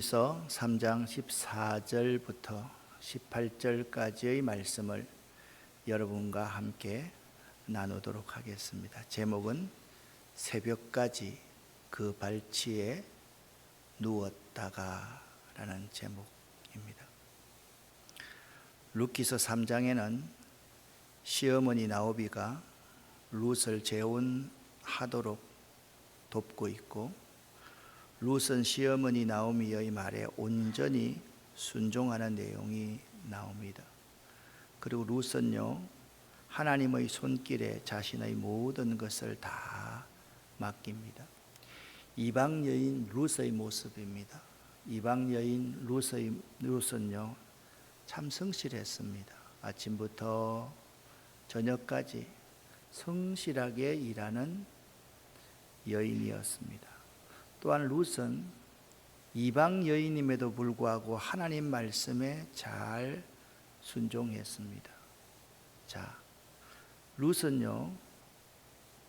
그래서 3장 14절부터 18절까지의 말씀을 여러분과 함께 나누도록 하겠습니다. 제목은 새벽까지 그 발치에 누웠다가 라는 제목입니다. 룻기서 3장에는 시어머니 나오비가 룻을 재혼하도록 돕고 있고, 룻은 시어머니 나오미의 말에 온전히 순종하는 내용이 나옵니다. 그리고 룻은요, 하나님의 손길에 자신의 모든 것을 다 맡깁니다. 이방 여인 룻의 모습입니다. 이방 여인 룻은요, 참 성실했습니다. 아침부터 저녁까지 성실하게 일하는 여인이었습니다. 또한 룻은 이방 여인임에도 불구하고 하나님 말씀에 잘 순종했습니다. 자, 룻은요,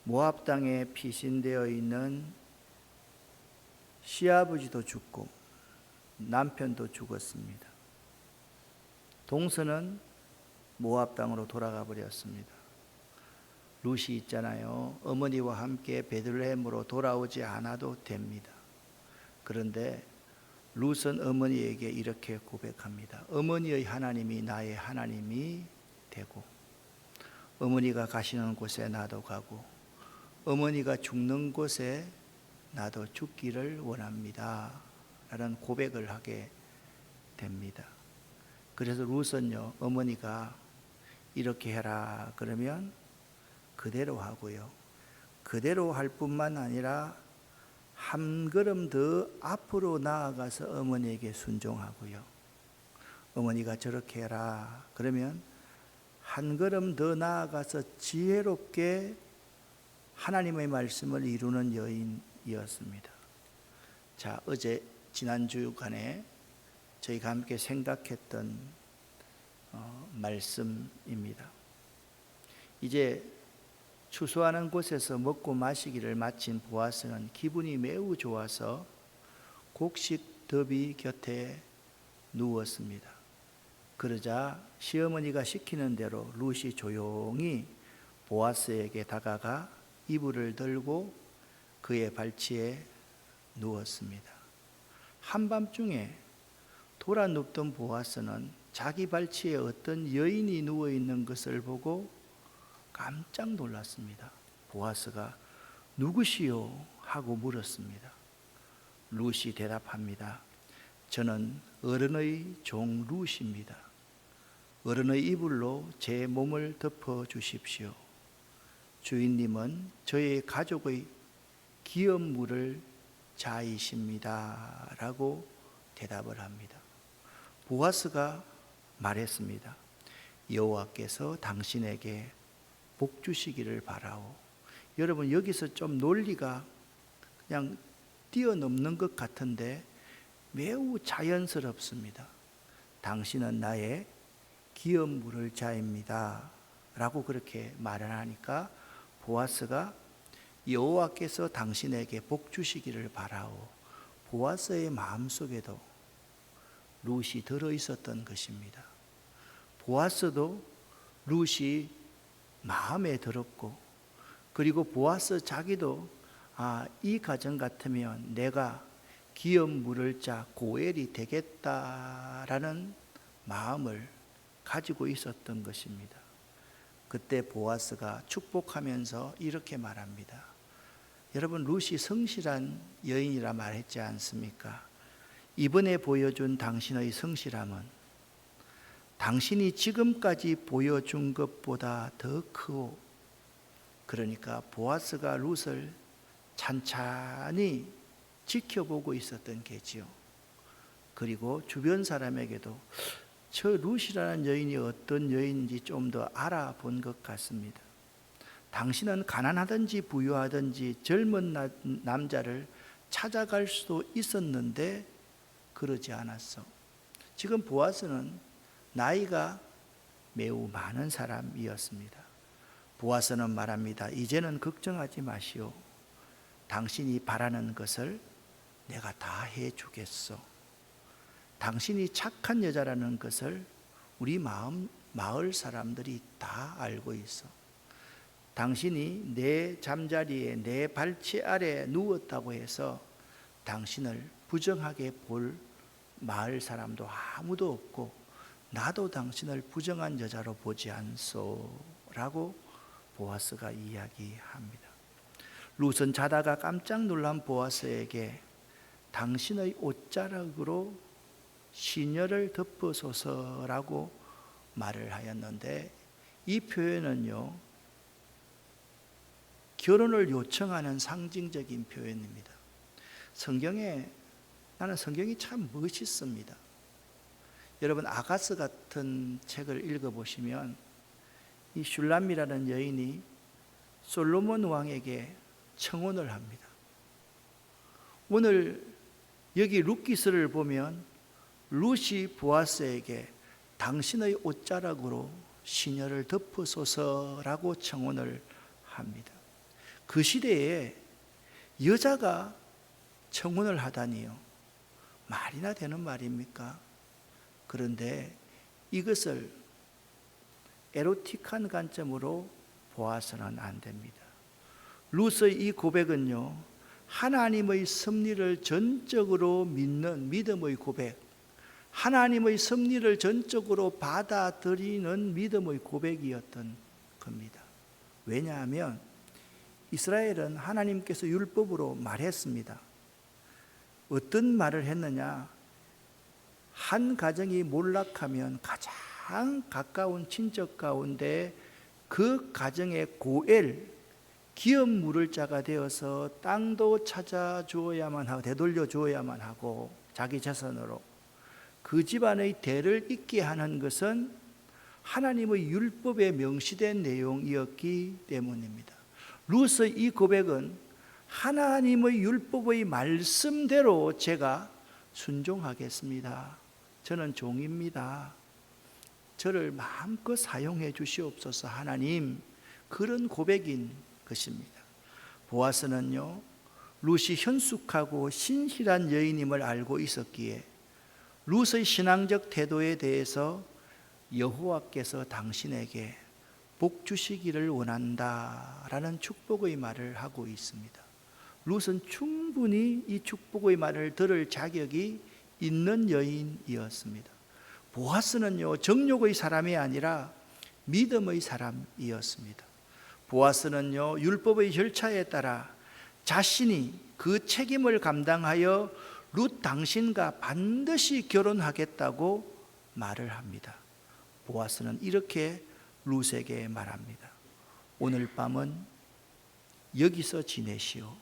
모압 땅에 피신되어 있는 시아버지도 죽고 남편도 죽었습니다. 동서는 모압 땅으로 돌아가 버렸습니다. 룻이 있잖아요. 어머니와 함께 베들레헴으로 돌아오지 않아도 됩니다. 그런데 룻은 어머니에게 이렇게 고백합니다. 어머니의 하나님이 나의 하나님이 되고, 어머니가 가시는 곳에 나도 가고, 어머니가 죽는 곳에 나도 죽기를 원합니다 라는 고백을 하게 됩니다. 그래서 룻은요, 어머니가 이렇게 해라 그러면 그대로 하고요, 그대로 할 뿐만 아니라 한 걸음 더 앞으로 나아가서 어머니에게 순종하고요, 어머니가 저렇게 해라 그러면 한 걸음 더 나아가서 지혜롭게 하나님의 말씀을 이루는 여인이었습니다. 자, 지난 주간에 저희가 함께 생각했던 말씀입니다. 이제 추수하는 곳에서 먹고 마시기를 마친 보아스는 기분이 매우 좋아서 곡식 더비 곁에 누웠습니다. 그러자 시어머니가 시키는 대로 룻이 조용히 보아스에게 다가가 이불을 들고 그의 발치에 누웠습니다. 한밤중에 돌아 눕던 보아스는 자기 발치에 어떤 여인이 누워 있는 것을 보고 깜짝 놀랐습니다. 보아스가 누구시오? 하고 물었습니다. 룻이 대답합니다. 저는 어른의 종 룻입니다. 어른의 이불로 제 몸을 덮어 주십시오. 주인님은 저의 가족의 기업물을 자이십니다 라고 대답을 합니다. 보아스가 말했습니다. 여호와께서 당신에게 복 주시기를 바라오. 여러분, 여기서 좀 논리가 그냥 뛰어넘는 것 같은데 매우 자연스럽습니다. 당신은 나의 기업 물을 자입니다 라고 그렇게 말을 하니까 보아스가 여호와께서 당신에게 복 주시기를 바라오. 보아스의 마음속에도 룻이 들어있었던 것입니다. 보아스도 룻이 마음에 들었고, 그리고 보아스 자기도 이 가정 같으면 내가 기업 물을 자 고엘이 되겠다라는 마음을 가지고 있었던 것입니다. 그때 보아스가 축복하면서 이렇게 말합니다. 여러분, 룻이 성실한 여인이라 말했지 않습니까? 이번에 보여준 당신의 성실함은 당신이 지금까지 보여준 것보다 더 크고, 그러니까 보아스가 룻을 찬찬히 지켜보고 있었던 게지요. 그리고 주변 사람에게도 저 룻이라는 여인이 어떤 여인인지 좀 더 알아본 것 같습니다. 당신은 가난하든지 부유하든지 젊은 남자를 찾아갈 수도 있었는데 그러지 않았어. 지금 보아스는 나이가 매우 많은 사람이었습니다. 보아스는 말합니다. 이제는 걱정하지 마시오. 당신이 바라는 것을 내가 다 해주겠소. 당신이 착한 여자라는 것을 우리 마을 사람들이 다 알고 있어. 당신이 내 잠자리에 내 발치 아래 누웠다고 해서 당신을 부정하게 볼 마을 사람도 아무도 없고 나도 당신을 부정한 여자로 보지 않소 라고 보아스가 이야기합니다. 룻은 자다가 깜짝 놀란 보아스에게 당신의 옷자락으로 시녀를 덮으소서라고 말을 하였는데, 이 표현은요 결혼을 요청하는 상징적인 표현입니다. 나는 성경이 참 멋있습니다. 여러분 아가스 같은 책을 읽어보시면 이 슐람이라는 여인이 솔로몬 왕에게 청혼을 합니다. 오늘 여기 룻기스를 보면 룻이 보아스에게 당신의 옷자락으로 시녀를 덮으소서라고 청혼을 합니다. 그 시대에 여자가 청혼을 하다니요, 말이나 되는 말입니까? 그런데 이것을 에로틱한 관점으로 보아서는 안 됩니다. 룻의 이 고백은요, 하나님의 섭리를 전적으로 믿는 믿음의 고백, 하나님의 섭리를 전적으로 받아들이는 믿음의 고백이었던 겁니다. 왜냐하면 이스라엘은 하나님께서 율법으로 말했습니다. 어떤 말을 했느냐? 한 가정이 몰락하면 가장 가까운 친척 가운데 그 가정의 고엘, 기업 물을 자가 되어서 땅도 찾아주어야만 하고 되돌려 주어야만 하고 자기 재산으로 그 집안의 대를 잇게 하는 것은 하나님의 율법에 명시된 내용이었기 때문입니다. 룻의 이 고백은 하나님의 율법의 말씀대로 제가 순종하겠습니다. 저는 종입니다. 저를 마음껏 사용해 주시옵소서 하나님, 그런 고백인 것입니다. 보아스는요, 룻이 현숙하고 신실한 여인임을 알고 있었기에 룻의 신앙적 태도에 대해서 여호와께서 당신에게 복 주시기를 원한다라는 축복의 말을 하고 있습니다. 룻은 충분히 이 축복의 말을 들을 자격이 있는 여인이었습니다. 보아스는요, 정욕의 사람이 아니라 믿음의 사람이었습니다. 보아스는요, 율법의 절차에 따라 자신이 그 책임을 감당하여 룻 당신과 반드시 결혼하겠다고 말을 합니다. 보아스는 이렇게 룻에게 말합니다. 오늘 밤은 여기서 지내시오.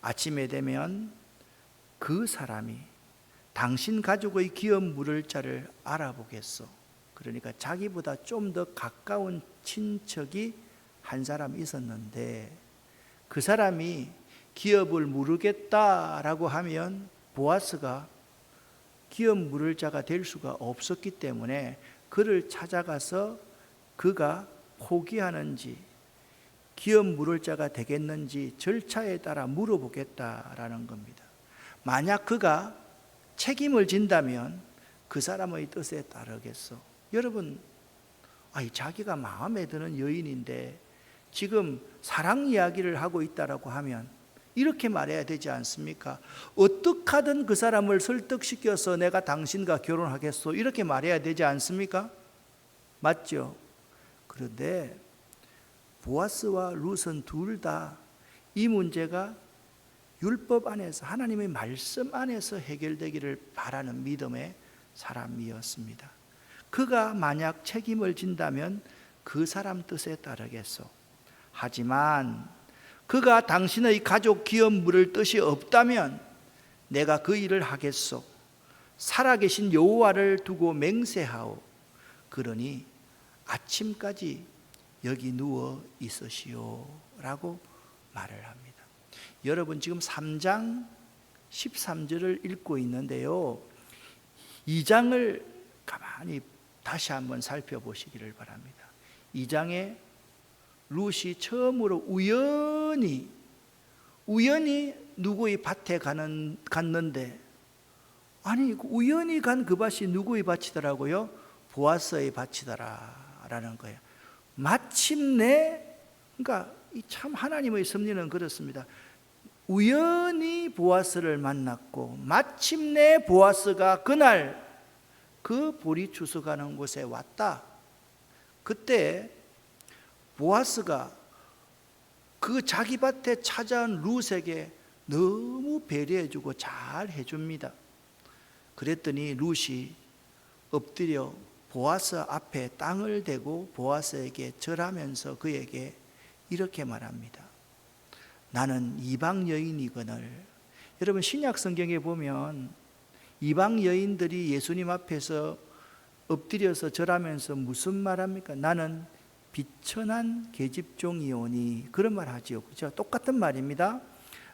아침에 되면 그 사람이 당신 가족의 기업 물을 자를 알아보겠소. 그러니까 자기보다 좀 더 가까운 친척이 한 사람 있었는데 그 사람이 기업을 물으겠다라고 하면 보아스가 기업 물을 자가 될 수가 없었기 때문에 그를 찾아가서 그가 포기하는지 기업 물을 자가 되겠는지 절차에 따라 물어보겠다라는 겁니다. 만약 그가 책임을 진다면 그 사람의 뜻에 따르겠소. 여러분, 자기가 마음에 드는 여인인데 지금 사랑 이야기를 하고 있다라고 하면 이렇게 말해야 되지 않습니까? 어떻게 하든 그 사람을 설득시켜서 내가 당신과 결혼하겠소, 이렇게 말해야 되지 않습니까? 맞죠? 그런데 보아스와 룻은 둘 다 이 문제가 율법 안에서, 하나님의 말씀 안에서 해결되기를 바라는 믿음의 사람이었습니다. 그가 만약 책임을 진다면 그 사람 뜻에 따르겠소. 하지만 그가 당신의 가족 기업 물을 뜻이 없다면 내가 그 일을 하겠소. 살아계신 여호와를 두고 맹세하오. 그러니 아침까지 여기 누워 있으시오 라고 말을 합니다. 여러분, 지금 3장 13절을 읽고 있는데요, 2장을 가만히 다시 한번 살펴보시기를 바랍니다. 2장에 룻이 처음으로 우연히 누구의 밭에 갔는데 아니 우연히 간 그 밭이 누구의 밭이더라고요? 보아스의 밭이더라라는 거예요. 마침내, 그러니까 참 하나님의 섭리는 그렇습니다. 우연히 보아스를 만났고 마침내 보아스가 그날 그 보리 추수가는 곳에 왔다. 그때 보아스가 그 자기 밭에 찾아온 룻에게 너무 배려해주고 잘 해줍니다. 그랬더니 룻이 엎드려 보아스 앞에 땅을 대고 보아스에게 절하면서 그에게 이렇게 말합니다. 나는 이방 여인이거늘. 여러분 신약 성경에 보면 이방 여인들이 예수님 앞에서 엎드려서 절하면서 무슨 말합니까? 나는 비천한 계집종이오니, 그런 말 하지요. 그렇죠? 똑같은 말입니다.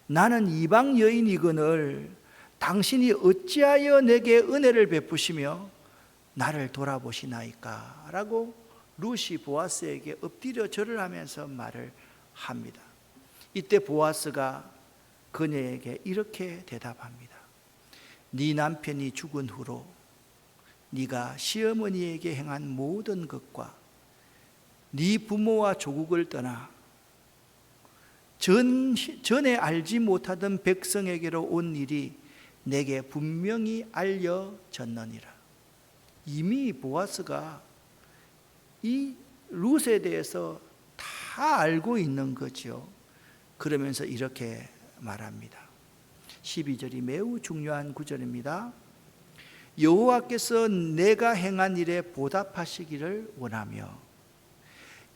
나는 이방 여인이거늘 당신이 어찌하여 내게 은혜를 베푸시며 나를 돌아보시나이까? 라고 룻이 보아스에게 엎드려 절을 하면서 말을 합니다. 이때 보아스가 그녀에게 이렇게 대답합니다. 네 남편이 죽은 후로 네가 시어머니에게 행한 모든 것과 네 부모와 조국을 떠나 전에 알지 못하던 백성에게로 온 일이 내게 분명히 알려졌느니라. 이미 보아스가 이 룻에 대해서 다 알고 있는 거죠. 그러면서 이렇게 말합니다. 12절이 매우 중요한 구절입니다. 여호와께서 내가 행한 일에 보답하시기를 원하며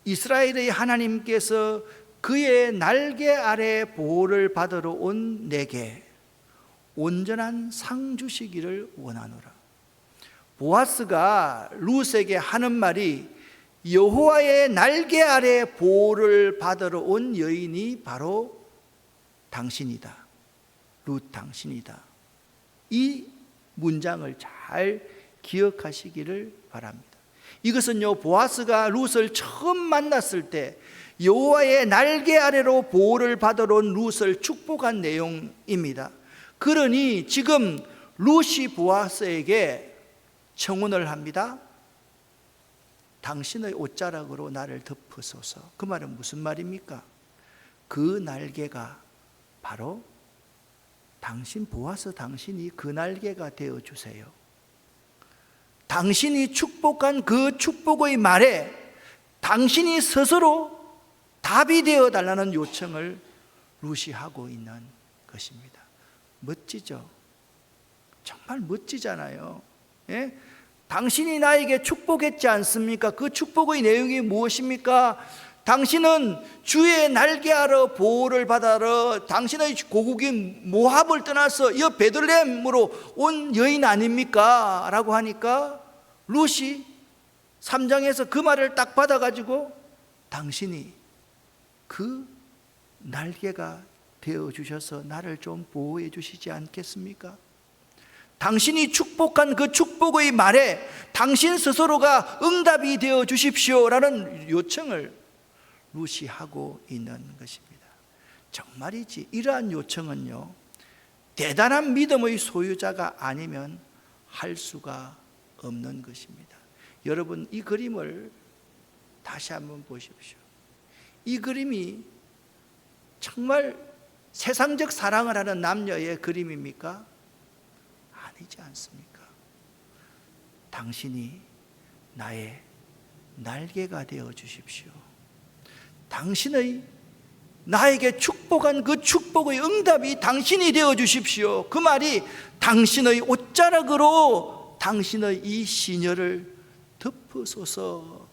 이스라엘의 하나님께서 그의 날개 아래 보호를 받으러 온 내게 온전한 상 주시기를 원하노라. 보아스가 룻에게 하는 말이 여호와의 날개 아래 보호를 받으러 온 여인이 바로 당신이다. 룻 당신이다. 이 문장을 잘 기억하시기를 바랍니다. 이것은요, 보아스가 룻을 처음 만났을 때 여호와의 날개 아래로 보호를 받으러 온 룻을 축복한 내용입니다. 그러니 지금 룻이 보아스에게 청혼을 합니다. 당신의 옷자락으로 나를 덮으소서. 그 말은 무슨 말입니까? 그 날개가 바로 당신 보아스 당신이 그 날개가 되어주세요. 당신이 축복한 그 축복의 말에 당신이 스스로 답이 되어 달라는 요청을 룻이 하고 있는 것입니다. 멋지죠? 정말 멋지잖아요. 예? 당신이 나에게 축복했지 않습니까? 그 축복의 내용이 무엇입니까? 당신은 주의 날개 아래 보호를 받아러 당신의 고국인 모압을 떠나서 이 베들레헴으로 온 여인 아닙니까? 라고 하니까 룻이 3장에서 그 말을 딱 받아가지고 당신이 그 날개가 되어주셔서 나를 좀 보호해 주시지 않겠습니까? 당신이 축복한 그 축복의 말에 당신 스스로가 응답이 되어 주십시오라는 요청을 룻이 하고 있는 것입니다. 정말이지 이러한 요청은요, 대단한 믿음의 소유자가 아니면 할 수가 없는 것입니다. 여러분, 이 그림을 다시 한번 보십시오. 이 그림이 정말 세상적 사랑을 하는 남녀의 그림입니까? 아니지 않습니까? 당신이 나의 날개가 되어 주십시오. 당신의 나에게 축복한 그 축복의 응답이 당신이 되어 주십시오. 그 말이 당신의 옷자락으로 당신의 이 시녀를 덮으소서라고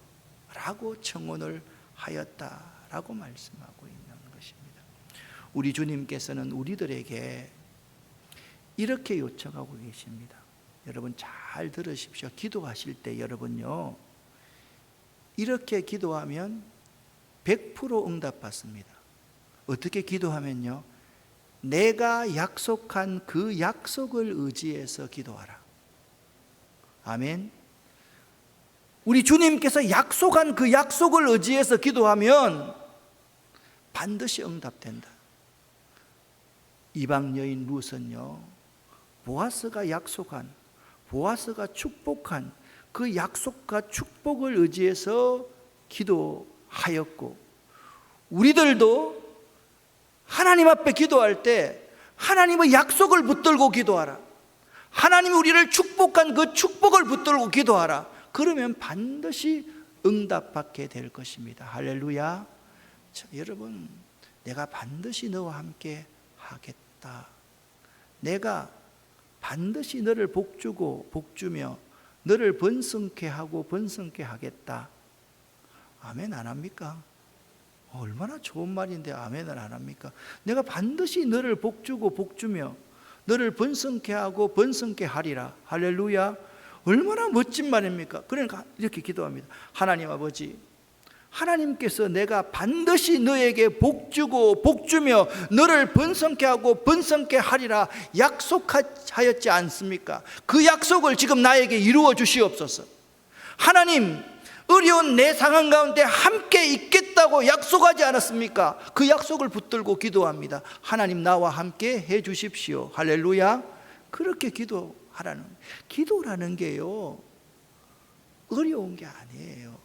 청혼을 하였다라고 말씀하고 있는 것입니다. 우리 주님께서는 우리들에게 이렇게 요청하고 계십니다. 여러분 잘 들으십시오. 기도하실 때 여러분요, 이렇게 기도하면 100% 응답받습니다. 어떻게 기도하면요, 내가 약속한 그 약속을 의지해서 기도하라. 아멘. 우리 주님께서 약속한 그 약속을 의지해서 기도하면 반드시 응답된다. 이방 여인 룻은요, 보아스가 약속한, 보아스가 축복한 그 약속과 축복을 의지해서 기도하였고, 우리들도 하나님 앞에 기도할 때 하나님의 약속을 붙들고 기도하라. 하나님이 우리를 축복한 그 축복을 붙들고 기도하라. 그러면 반드시 응답받게 될 것입니다. 할렐루야. 자, 여러분, 내가 반드시 너와 함께 하겠다. 내가 반드시 너를 복주고 복주며 너를 번성케 하고 번성케 하겠다. 아멘 안 합니까? 얼마나 좋은 말인데 아멘을 안 합니까? 내가 반드시 너를 복주고 복주며 너를 번성케 하고 번성케 하리라. 할렐루야. 얼마나 멋진 말입니까? 그러니까 이렇게 기도합니다. 하나님 아버지, 하나님께서 내가 반드시 너에게 복주고 복주며 너를 번성케 하고 번성케 하리라 약속하였지 않습니까? 그 약속을 지금 나에게 이루어 주시옵소서. 하나님, 어려운 내 상황 가운데 함께 있겠다고 약속하지 않았습니까? 그 약속을 붙들고 기도합니다. 하나님, 나와 함께 해 주십시오. 할렐루야. 그렇게 기도하라는, 기도라는 게요, 어려운 게 아니에요.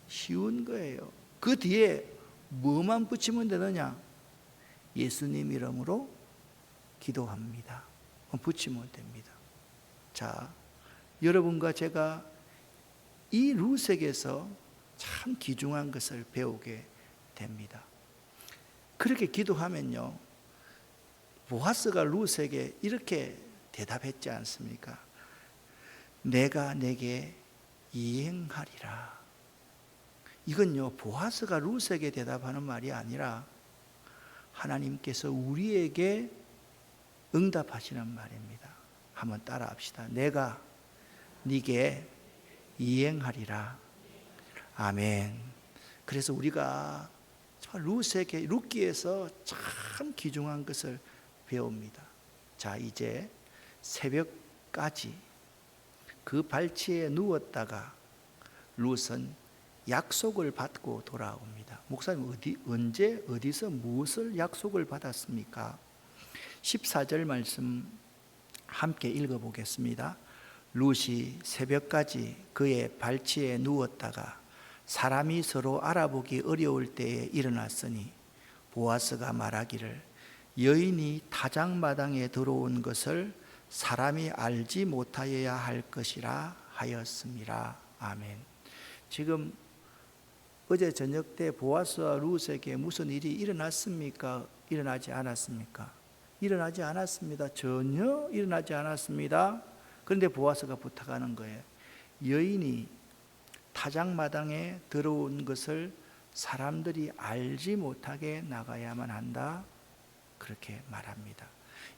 쉬운 거예요. 그 뒤에 뭐만 붙이면 되느냐? 예수님 이름으로 기도합니다. 붙이면 됩니다. 자, 여러분과 제가 이 루색에서 참 귀중한 것을 배우게 됩니다. 그렇게 기도하면요, 보아스가 루색에 이렇게 대답했지 않습니까? 내가 내게 이행하리라. 이건요, 보아스가 루색에 대답하는 말이 아니라 하나님께서 우리에게 응답하시는 말입니다. 한번 따라합시다. 내가 네게 이행하리라. 아멘. 그래서 우리가 루색의 룻기에서 참 귀중한 것을 배웁니다. 자, 이제 새벽까지 그 발치에 누웠다가 룻은 약속을 받고 돌아옵니다. 목사님, 언제 어디서 무엇을 약속을 받았습니까? 14절 말씀 함께 읽어보겠습니다. 룻이 새벽까지 그의 발치에 누웠다가 사람이 서로 알아보기 어려울 때에 일어났으니 보아스가 말하기를 여인이 타작마당에 들어온 것을 사람이 알지 못하여야 할 것이라 하였습니다. 아멘. 지금 어제 저녁 때 보아스와 룻에게 무슨 일이 일어났습니까? 일어나지 않았습니까? 일어나지 않았습니다. 전혀 일어나지 않았습니다. 그런데 보아스가 부탁하는 거예요. 여인이 타작마당에 들어온 것을 사람들이 알지 못하게 나가야만 한다. 그렇게 말합니다.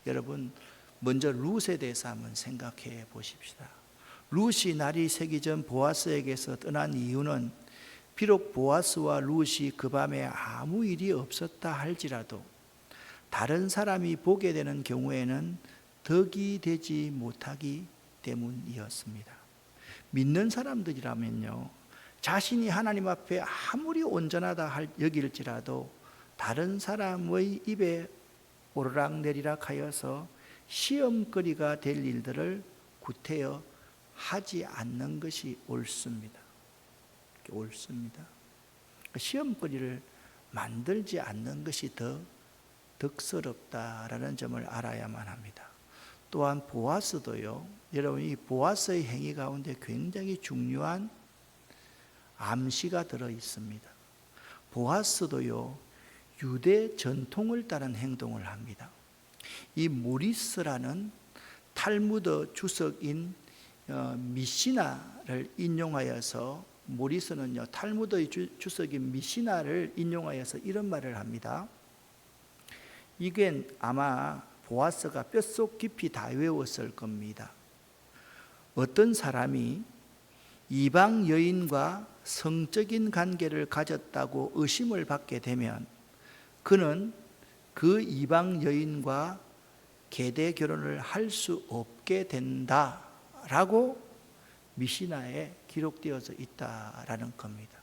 여러분, 먼저 룻에 대해서 한번 생각해 보십시다. 룻이 날이 새기 전 보아스에게서 떠난 이유는 비록 보아스와 룻이 그 밤에 아무 일이 없었다 할지라도 다른 사람이 보게 되는 경우에는 덕이 되지 못하기 때문이었습니다. 믿는 사람들이라면요, 자신이 하나님 앞에 아무리 온전하다 여길지라도 다른 사람의 입에 오르락내리락 하여서 시험거리가 될 일들을 구태여 하지 않는 것이 옳습니다. 옳습니다. 시험거리를 만들지 않는 것이 더 덕스럽다라는 점을 알아야만 합니다. 또한 보아스도요, 여러분, 이 보아스의 행위 가운데 굉장히 중요한 암시가 들어 있습니다. 보아스도요, 유대 전통을 따른 행동을 합니다. 이 모리스라는 탈무드 주석인 미시나를 인용하여서, 모리스는요, 탈무드의 주석인 미시나를 인용하여서 이런 말을 합니다. 이게 아마 보아스가 뼛속 깊이 다 외웠을 겁니다. 어떤 사람이 이방 여인과 성적인 관계를 가졌다고 의심을 받게 되면 그는 그 이방 여인과 계대 결혼을 할 수 없게 된다라고 미시나에 기록되어져 있다라는 겁니다.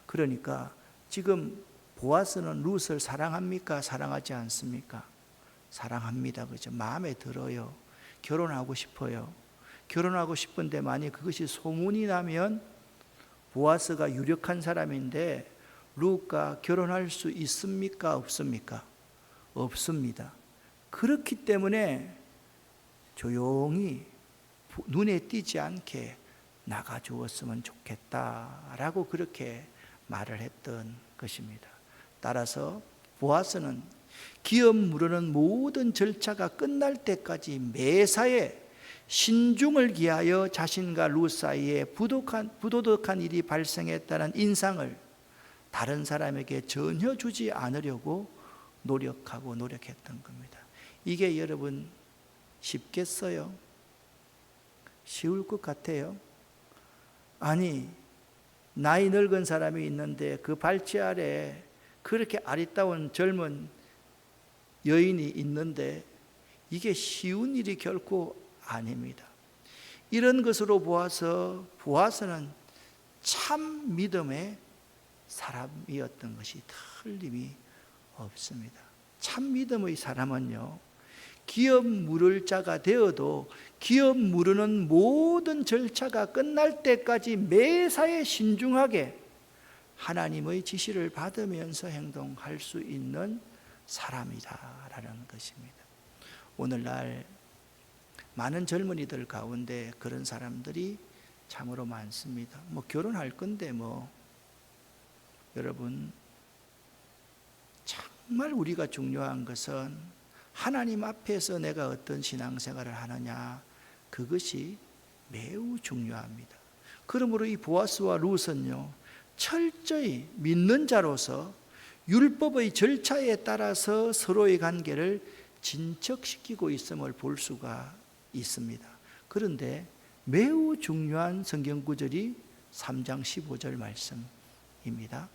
그러니까 지금 보아스는 룻을 사랑합니까? 사랑하지 않습니까? 사랑합니다. 그죠? 마음에 들어요. 결혼하고 싶어요. 결혼하고 싶은데 만약 그것이 소문이 나면 보아스가 유력한 사람인데 룻과 결혼할 수 있습니까? 없습니까? 없습니다. 그렇기 때문에 조용히 눈에 띄지 않게 나가주었으면 좋겠다라고 그렇게 말을 했던 것입니다. 따라서 보아스는 기업 무르는 모든 절차가 끝날 때까지 매사에 신중을 기하여 자신과 룻 사이에 부도덕한 일이 발생했다는 인상을 다른 사람에게 전혀 주지 않으려고 노력했던 겁니다. 이게 여러분 쉽겠어요? 쉬울 것 같아요? 아니, 나이 늙은 사람이 있는데 그 발치 아래 그렇게 아리따운 젊은 여인이 있는데 이게 쉬운 일이 결코 아닙니다. 이런 것으로 보아서 보아스는 참 믿음의 사람이었던 것이 틀림이 없습니다. 참 믿음의 사람은요, 기업 물을 자가 되어도 기업 무르는 모든 절차가 끝날 때까지 매사에 신중하게 하나님의 지시를 받으면서 행동할 수 있는 사람이다라는 것입니다. 오늘날 많은 젊은이들 가운데 그런 사람들이 참으로 많습니다. 결혼할 건데 여러분, 정말 우리가 중요한 것은 하나님 앞에서 내가 어떤 신앙생활을 하느냐, 그것이 매우 중요합니다. 그러므로 이 보아스와 룻은요, 철저히 믿는 자로서 율법의 절차에 따라서 서로의 관계를 진척시키고 있음을 볼 수가 있습니다. 그런데 매우 중요한 성경 구절이 3장 15절 말씀입니다.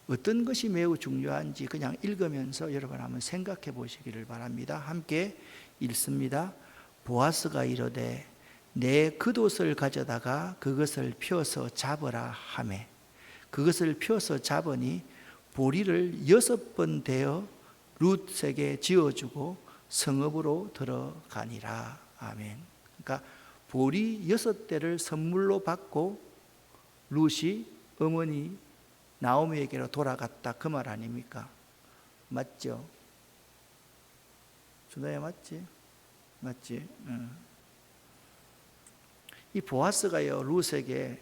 어떤 것이 매우 중요한지 그냥 읽으면서 여러분 한번 생각해 보시기를 바랍니다. 함께 읽습니다. 보아스가 이르되 내 겉옷을 가져다가 그것을 펴서 잡으라 하매 그것을 펴서 잡으니 보리를 6번 대어 룻에게 지어주고 성읍으로 들어가니라. 아멘. 그러니까 보리 6대를 선물로 받고 룻이 어머니 나오미에게로 돌아갔다, 그 말 아닙니까? 맞죠? 준호야, 맞지? 맞지? 이 보아스가요, 룻에게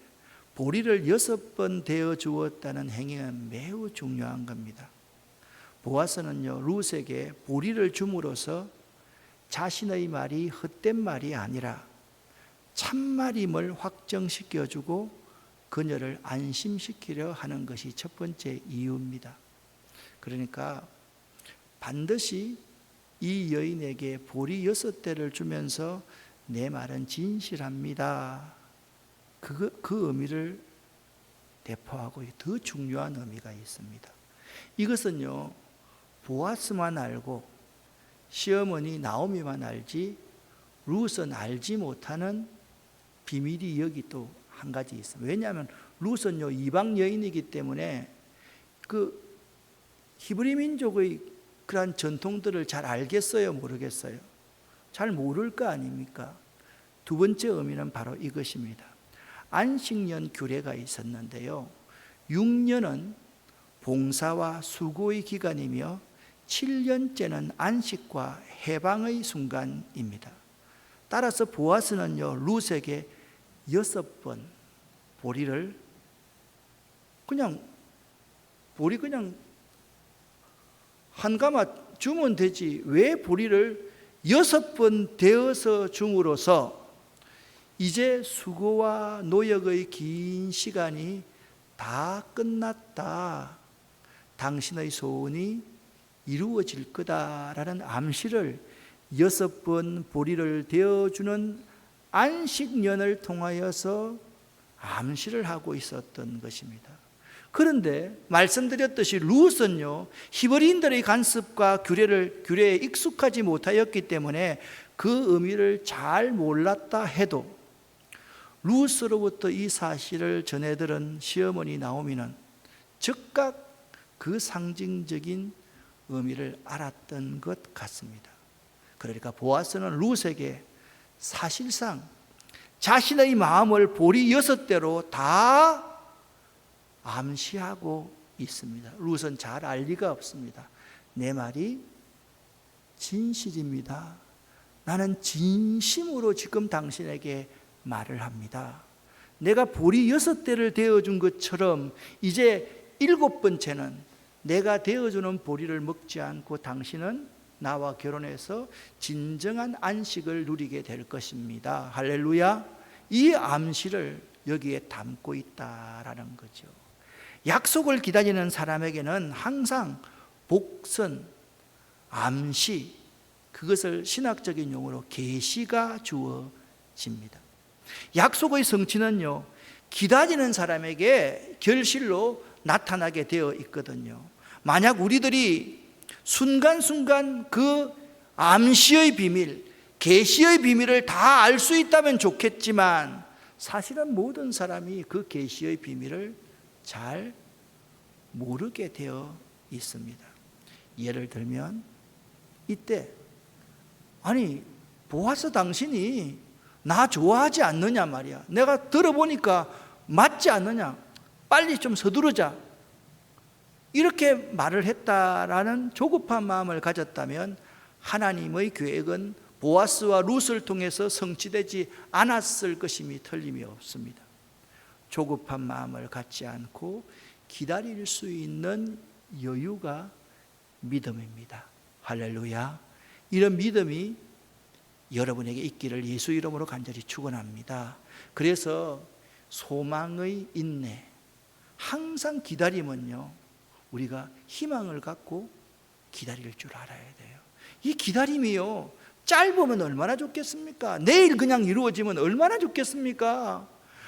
보리를 6번 대어 주었다는 행위는 매우 중요한 겁니다. 보아스는요, 룻에게 보리를 줌으로써 자신의 말이 헛된 말이 아니라 참말임을 확정시켜주고 그녀를 안심시키려 하는 것이 첫 번째 이유입니다. 그러니까 반드시 이 여인에게 보리 6대를 주면서 내 말은 진실합니다, 그 의미를 대포하고 더 중요한 의미가 있습니다. 이것은요, 보아스만 알고 시어머니 나오미만 알지 룻은 알지 못하는 비밀이 여기 또 한 가지 있습니다. 왜냐하면 룻은요, 이방 여인이기 때문에 그 히브리 민족의 그러한 전통들을 잘 알겠어요, 모르겠어요? 잘 모를 거 아닙니까? 두 번째 의미는 바로 이것입니다. 안식년 규례가 있었는데요, 6년은 봉사와 수고의 기간이며 7년째는 안식과 해방의 순간입니다. 따라서 보아스는요, 룻에게 6번 보리를 보리 그냥 한 가마 주면 되지 왜 보리를 6번 되어서 줌으로써 이제 수고와 노역의 긴 시간이 다 끝났다, 당신의 소원이 이루어질 거다라는 암시를 6번 보리를 되어주는 안식년을 통하여서 암시를 하고 있었던 것입니다. 그런데 말씀드렸듯이 룻은요, 히브리인들의 관습과 규례에 익숙하지 못하였기 때문에 그 의미를 잘 몰랐다 해도 룻으로부터 이 사실을 전해들은 시어머니 나오미는 즉각 그 상징적인 의미를 알았던 것 같습니다. 그러니까 보아스는 룻에게 사실상 자신의 마음을 보리 6대로 다 암시하고 있습니다. 룻은 잘 알 리가 없습니다. 내 말이 진실입니다. 나는 진심으로 지금 당신에게 말을 합니다. 내가 보리 6대를 되어준 것처럼 이제 7번째는 내가 되어주는 보리를 먹지 않고 당신은 나와 결혼해서 진정한 안식을 누리게 될 것입니다. 할렐루야. 이 암시를 여기에 담고 있다라는 거죠. 약속을 기다리는 사람에게는 항상 복선, 암시, 그것을 신학적인 용어로 계시가 주어집니다. 약속의 성취는요, 기다리는 사람에게 결실로 나타나게 되어 있거든요. 만약 우리들이 순간순간 그 암시의 비밀, 계시의 비밀을 다 알 수 있다면 좋겠지만 사실은 모든 사람이 그 계시의 비밀을 잘 모르게 되어 있습니다. 예를 들면 이때 아니 보아스 당신이 나 좋아하지 않느냐 말이야. 내가 들어보니까 맞지 않느냐. 빨리 좀 서두르자. 이렇게 말을 했다라는 조급한 마음을 가졌다면 하나님의 계획은 보아스와 룻을 통해서 성취되지 않았을 것임이 틀림이 없습니다. 조급한 마음을 갖지 않고 기다릴 수 있는 여유가 믿음입니다. 할렐루야. 이런 믿음이 여러분에게 있기를 예수 이름으로 간절히 축원합니다. 그래서 소망의 인내, 항상 기다림은요, 우리가 희망을 갖고 기다릴 줄 알아야 돼요. 이 기다림이요, 짧으면 얼마나 좋겠습니까? 내일 그냥 이루어지면 얼마나 좋겠습니까?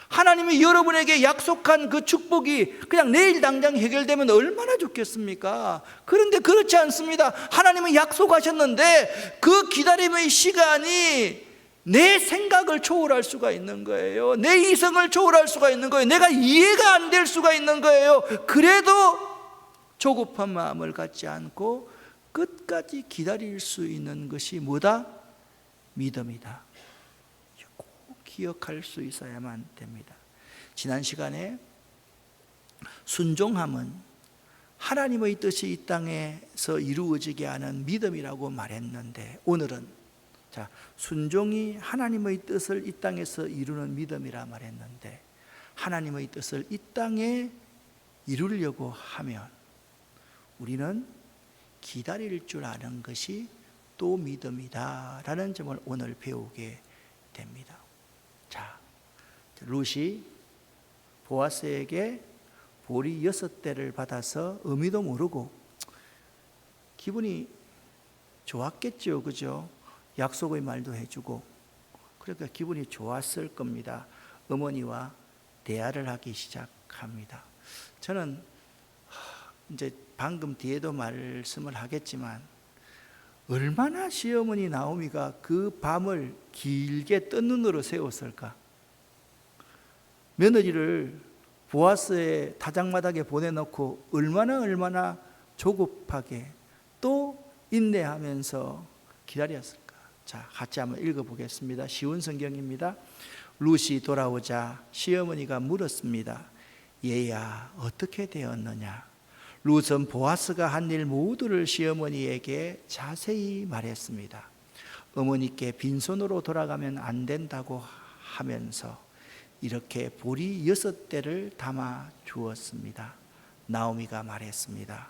하나님이 여러분에게 약속한 그 축복이 그냥 내일 당장 해결되면 얼마나 좋겠습니까? 그런데 그렇지 않습니다. 하나님은 약속하셨는데 그 기다림의 시간이 내 생각을 초월할 수가 있는 거예요. 내 이성을 초월할 수가 있는 거예요. 내가 이해가 안 될 수가 있는 거예요. 그래도 조급한 마음을 갖지 않고 끝까지 기다릴 수 있는 것이 뭐다? 믿음이다. 기억할 수 있어야만 됩니다. 지난 시간에 순종함은 하나님의 뜻이 이 땅에서 이루어지게 하는 믿음이라고 말했는데, 오늘은 순종이 하나님의 뜻을 이 땅에서 이루는 믿음이라 말했는데, 하나님의 뜻을 이 땅에 이루려고 하면 우리는 기다릴 줄 아는 것이 또 믿음이다라는 점을 오늘 배우게 됩니다. 자, 룻이 보아스에게 보리 6대를 받아서 의미도 모르고 기분이 좋았겠죠, 그죠? 약속의 말도 해주고, 그러니까 기분이 좋았을 겁니다. 어머니와 대화를 하기 시작합니다. 저는 이제 방금 뒤에도 말씀을 하겠지만 얼마나 시어머니 나오미가 그 밤을 길게 뜬 눈으로 세웠을까? 며느리를 보아스의 타작마당에 보내놓고 얼마나 조급하게 또 인내하면서 기다렸을까? 자, 같이 한번 읽어보겠습니다. 쉬운 성경입니다. 룻이 돌아오자 시어머니가 물었습니다. 얘야, 어떻게 되었느냐? 룻은 보아스가 한 일 모두를 시어머니에게 자세히 말했습니다. 어머니께 빈손으로 돌아가면 안 된다고 하면서 이렇게 보리 6대를 담아 주었습니다. 나오미가 말했습니다.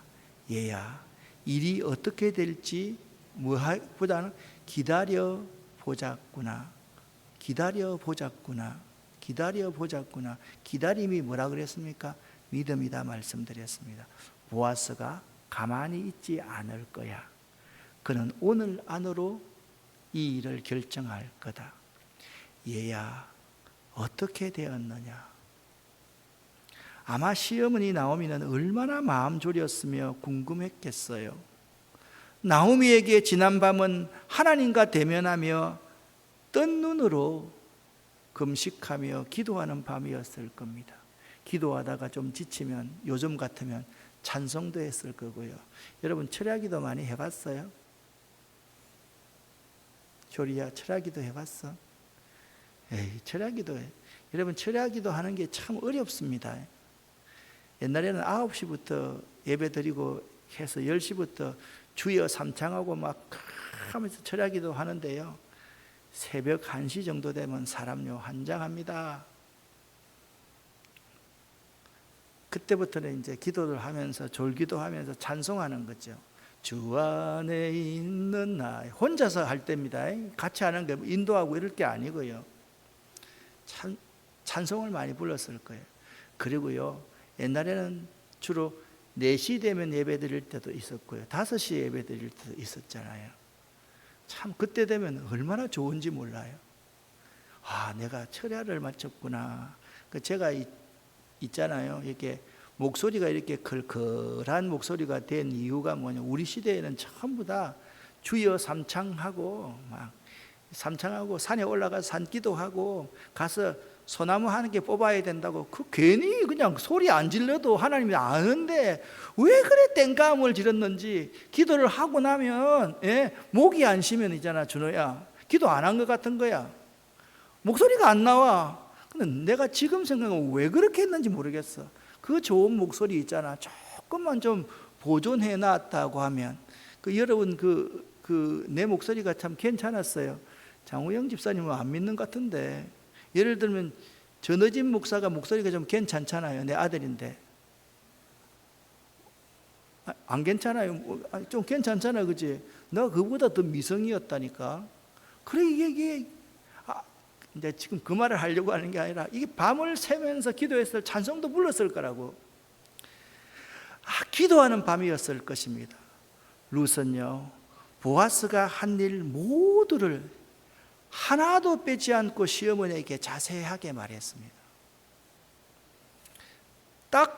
얘야, 일이 어떻게 될지 보다는 기다려 보자꾸나. 기다림이 뭐라 그랬습니까? 믿음이다 말씀드렸습니다. 보아스가 가만히 있지 않을 거야. 그는 오늘 안으로 이 일을 결정할 거다. 얘야, 어떻게 되었느냐? 아마 시어머니 나오미는 얼마나 마음 졸였으며 궁금했겠어요. 나오미에게 지난 밤은 하나님과 대면하며 뜬 눈으로 금식하며 기도하는 밤이었을 겁니다. 기도하다가 좀 지치면 요즘 같으면 찬송도 했을 거고요. 여러분 철야기도 많이 해봤어요? 조리야, 철야기도 해봤어? 철야기도, 여러분 철야기도 하는 게 참 어렵습니다. 옛날에는 9시부터 예배 드리고 해서 10시부터 주여 삼창하고 막 하면서 철야기도 하는데요, 새벽 1시 정도 되면 사람요 환장합니다. 그때부터는 이제 기도를 하면서 졸기도 하면서 찬송하는 거죠. 주 안에 있는 나, 혼자서 할 때입니다. 같이 하는 게 인도하고 이럴 게 아니고요. 찬송을 많이 불렀을 거예요. 그리고요, 옛날에는 주로 4시 되면 예배 드릴 때도 있었고요, 5시에 예배 드릴 때도 있었잖아요. 참 그때 되면 얼마나 좋은지 몰라요. 내가 철야를 마쳤구나. 제가 있잖아요, 이렇게 목소리가 이렇게 걸걸한 목소리가 된 이유가 뭐냐, 우리 시대에는 전부 다 주여 삼창하고 막 삼창하고 산에 올라가서 산기도하고 가서 소나무 한 개 뽑아야 된다고, 괜히 그냥 소리 안 질러도 하나님이 아는데 왜 그래 땡깡을 지렀는지, 기도를 하고 나면 목이 안 쉬면 있잖아, 준호야, 기도 안 한 것 같은 거야. 목소리가 안 나와. 근데 내가 지금 생각하면 왜 그렇게 했는지 모르겠어. 그 좋은 목소리 있잖아, 조금만 좀 보존해 놨다고 하면, 여러분 내 목소리가 참 괜찮았어요. 장우영 집사님은 안 믿는 것 같은데, 예를 들면 전어진 목사가 목소리가 좀 괜찮잖아요. 내 아들인데 안 괜찮아요? 좀 괜찮잖아, 그지? 내가 그보다 더 미성이었다니까. 그래, 이게 이제 지금 그 말을 하려고 하는 게 아니라, 이게 밤을 새면서 기도했을, 찬송도 불렀을 거라고. 기도하는 밤이었을 것입니다. 룻은요, 보아스가 한 일 모두를 하나도 빼지 않고 시어머니에게 자세하게 말했습니다. 딱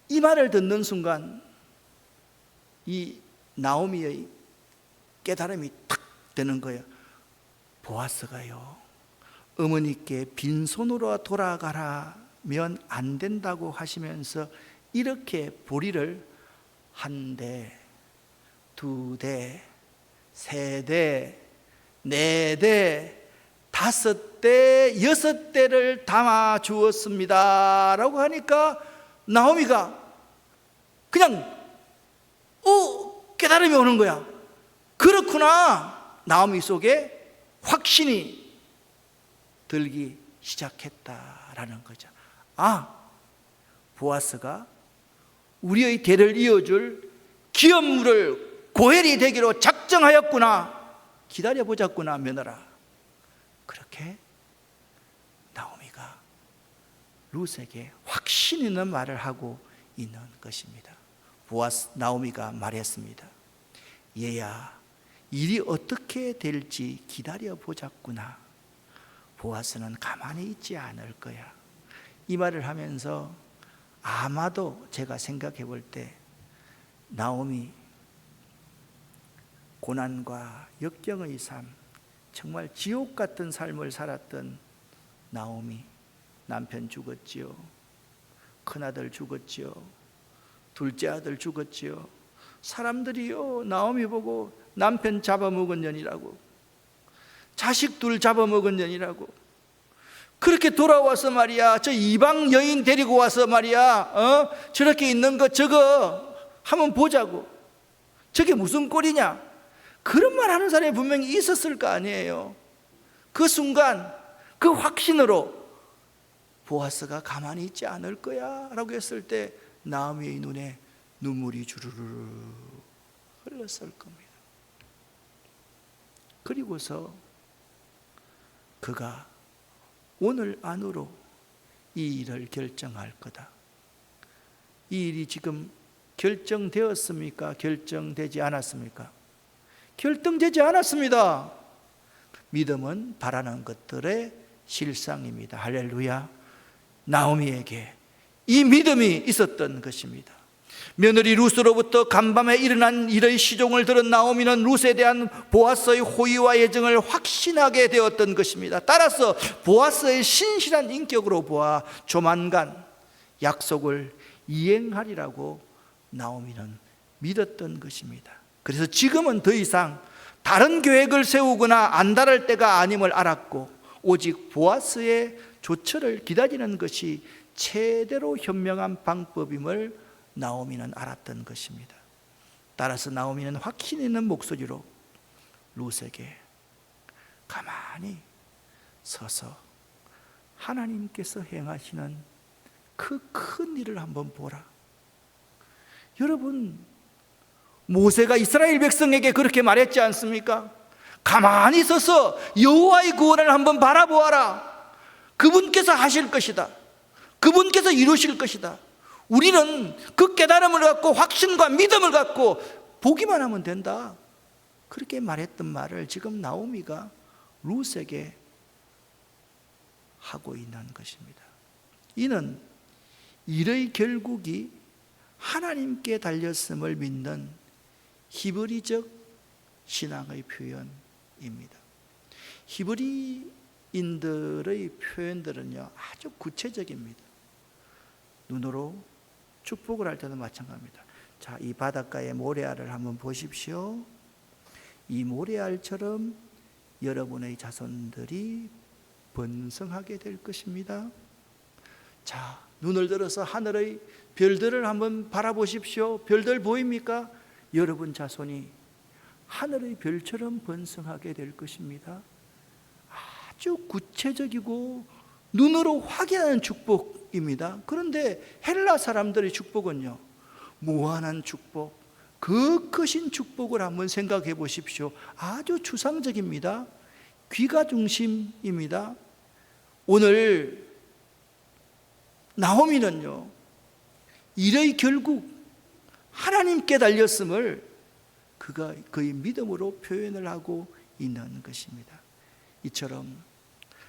이 말을 듣는 순간 이 나오미의 깨달음이 탁 되는 거예요. 보아스가요, 어머니께 빈손으로 돌아가라면 안 된다고 하시면서 이렇게 보리를 1대, 2대, 3대, 4대, 5대, 6대를 담아 주었습니다 라고 하니까 나오미가 그냥 깨달음이 오는 거야. 그렇구나. 나오미 속에 확신이 들기 시작했다라는 거죠. 보아스가 우리의 대를 이어줄 기업물을 고엘이 되기로 작정하였구나. 기다려보자꾸나, 며느라. 그렇게 나오미가 룻에게 확신 있는 말을 하고 있는 것입니다. 나오미가 말했습니다. 얘야, 일이 어떻게 될지 기다려보자꾸나. 보아스는 가만히 있지 않을 거야. 이 말을 하면서 아마도 제가 생각해 볼 때 나오미, 고난과 역경의 삶, 정말 지옥 같은 삶을 살았던 나오미, 남편 죽었지요, 큰아들 죽었지요, 둘째 아들 죽었지요. 사람들이요, 나오미 보고 남편 잡아먹은 년이라고, 자식 둘 잡아먹은 년이라고, 그렇게 돌아와서 말이야, 저 이방 여인 데리고 와서 말이야, 저렇게 있는 거 저거 한번 보자고, 저게 무슨 꼴이냐, 그런 말 하는 사람이 분명히 있었을 거 아니에요. 그 순간 그 확신으로 보아스가 가만히 있지 않을 거야 라고 했을 때 나오미의 눈에 눈물이 주르르 흘렀을 겁니다. 그리고서 그가 오늘 안으로 이 일을 결정할 거다. 이 일이 지금 결정되었습니까? 결정되지 않았습니까? 결정되지 않았습니다. 믿음은 바라는 것들의 실상입니다. 할렐루야. 나오미에게 이 믿음이 있었던 것입니다. 며느리 룻으로부터 간밤에 일어난 일의 시종을 들은 나오미는 룻에 대한 보아스의 호의와 애정을 확신하게 되었던 것입니다. 따라서 보아스의 신실한 인격으로 보아 조만간 약속을 이행하리라고 나오미는 믿었던 것입니다. 그래서 지금은 더 이상 다른 계획을 세우거나 안달할 때가 아님을 알았고, 오직 보아스의 조처를 기다리는 것이 최대로 현명한 방법임을 나오미는 알았던 것입니다. 따라서 나오미는 확신 있는 목소리로 룻에게 가만히 서서 하나님께서 행하시는 그 큰 일을 한번 보라. 여러분, 모세가 이스라엘 백성에게 그렇게 말했지 않습니까? 가만히 서서 여호와의 구원을 한번 바라보아라. 그분께서 하실 것이다. 그분께서 이루실 것이다. 우리는 그 깨달음을 갖고 확신과 믿음을 갖고 보기만 하면 된다. 그렇게 말했던 말을 지금 나오미가 룻에게 하고 있는 것입니다. 이는 일의 결국이 하나님께 달렸음을 믿는 히브리적 신앙의 표현입니다. 히브리인들의 표현들은요, 아주 구체적입니다. 눈으로 축복을 할 때도 마찬가지입니다. 자, 이 바닷가의 모래알을 한번 보십시오. 이 모래알처럼 여러분의 자손들이 번성하게 될 것입니다. 자, 눈을 들어서 하늘의 별들을 한번 바라보십시오. 별들 보입니까? 여러분 자손이 하늘의 별처럼 번성하게 될 것입니다. 아주 구체적이고 눈으로 확인하는 축복입니다. 그런데 헬라 사람들의 축복은요, 무한한 축복, 그 크신 축복을 한번 생각해 보십시오. 아주 추상적입니다. 귀가 중심입니다. 오늘 나오미는요, 일의 결국 하나님께 달렸음을 그가 그의 믿음으로 표현을 하고 있는 것입니다. 이처럼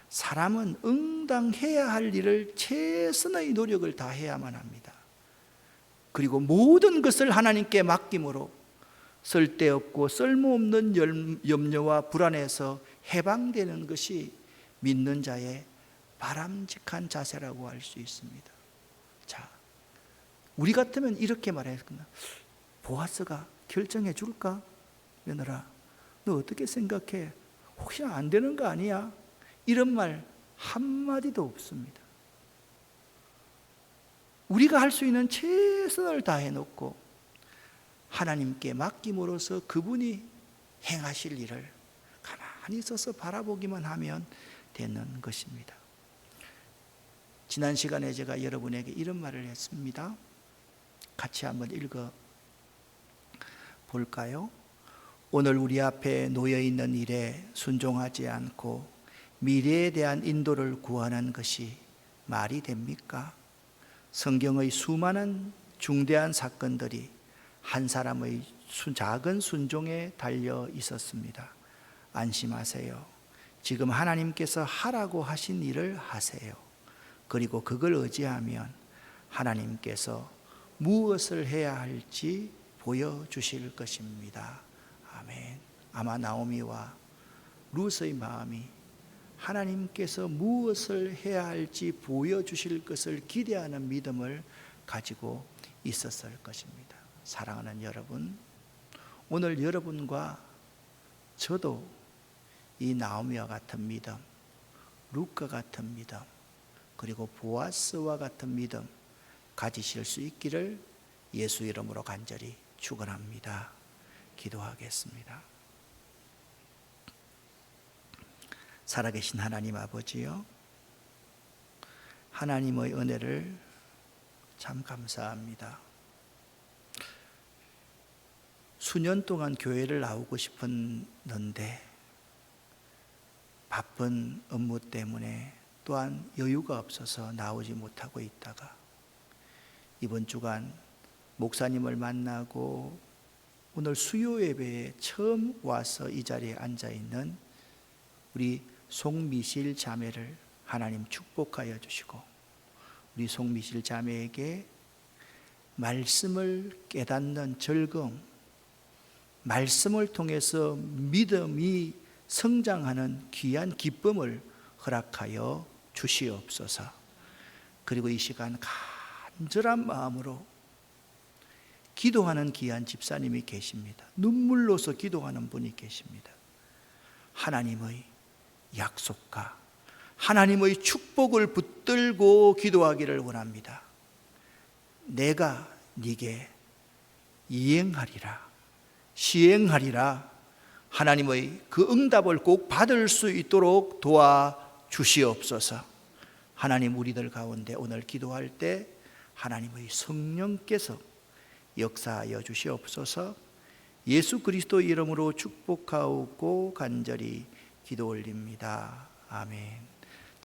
사람은 응당해야 할 일을 최선의 노력을 다해야만 합니다. 그리고 모든 것을 하나님께 맡김으로 쓸데없고 쓸모없는 염려와 불안에서 해방되는 것이 믿는 자의 바람직한 자세라고 할 수 있습니다. 자, 우리 같으면 이렇게 말했거나, 보아스가 결정해 줄까? 며느라, 너 어떻게 생각해? 혹시나 안 되는 거 아니야? 이런 말 한마디도 없습니다. 우리가 할 수 있는 최선을 다해 놓고 하나님께 맡김으로써 그분이 행하실 일을 가만히 서서 바라보기만 하면 되는 것입니다. 지난 시간에 제가 여러분에게 이런 말을 했습니다. 같이 한번 읽어 볼까요? 오늘 우리 앞에 놓여 있는 일에 순종하지 않고 미래에 대한 인도를 구하는 것이 말이 됩니까? 성경의 수많은 중대한 사건들이 한 사람의 작은 순종에 달려 있었습니다. 안심하세요. 지금 하나님께서 하라고 하신 일을 하세요. 그리고 그걸 의지하면 하나님께서 무엇을 해야 할지 보여주실 것입니다. 아멘. 아마 나오미와 룻의 마음이 하나님께서 무엇을 해야 할지 보여주실 것을 기대하는 믿음을 가지고 있었을 것입니다. 사랑하는 여러분, 오늘 여러분과 저도 이 나오미와 같은 믿음, 룻과 같은 믿음, 그리고 보아스와 같은 믿음 가지실 수 있기를 예수 이름으로 간절히 축원합니다. 기도하겠습니다. 살아계신 하나님 아버지요, 하나님의 은혜를 참 감사합니다. 수년 동안 교회를 나오고 싶었는데 바쁜 업무 때문에 또한 여유가 없어서 나오지 못하고 있다가 이번 주간 목사님을 만나고 오늘 수요 예배에 처음 와서 이 자리에 앉아 있는 우리 송미실 자매를 하나님 축복하여 주시고, 우리 송미실 자매에게 말씀을 깨닫는 즐거움, 말씀을 통해서 믿음이 성장하는 귀한 기쁨을 허락하여 주시옵소서. 그리고 이 시간 간절한 마음으로 기도하는 귀한 집사님이 계십니다. 눈물로서 기도하는 분이 계십니다. 하나님의 약속과 하나님의 축복을 붙들고 기도하기를 원합니다. 내가 네게 이행하리라, 시행하리라. 하나님의 그 응답을 꼭 받을 수 있도록 도와주시옵소서. 하나님, 우리들 가운데 오늘 기도할 때 하나님의 성령께서 역사하여 주시옵소서. 예수 그리스도 이름으로 축복하고 간절히 기도 올립니다. 아멘.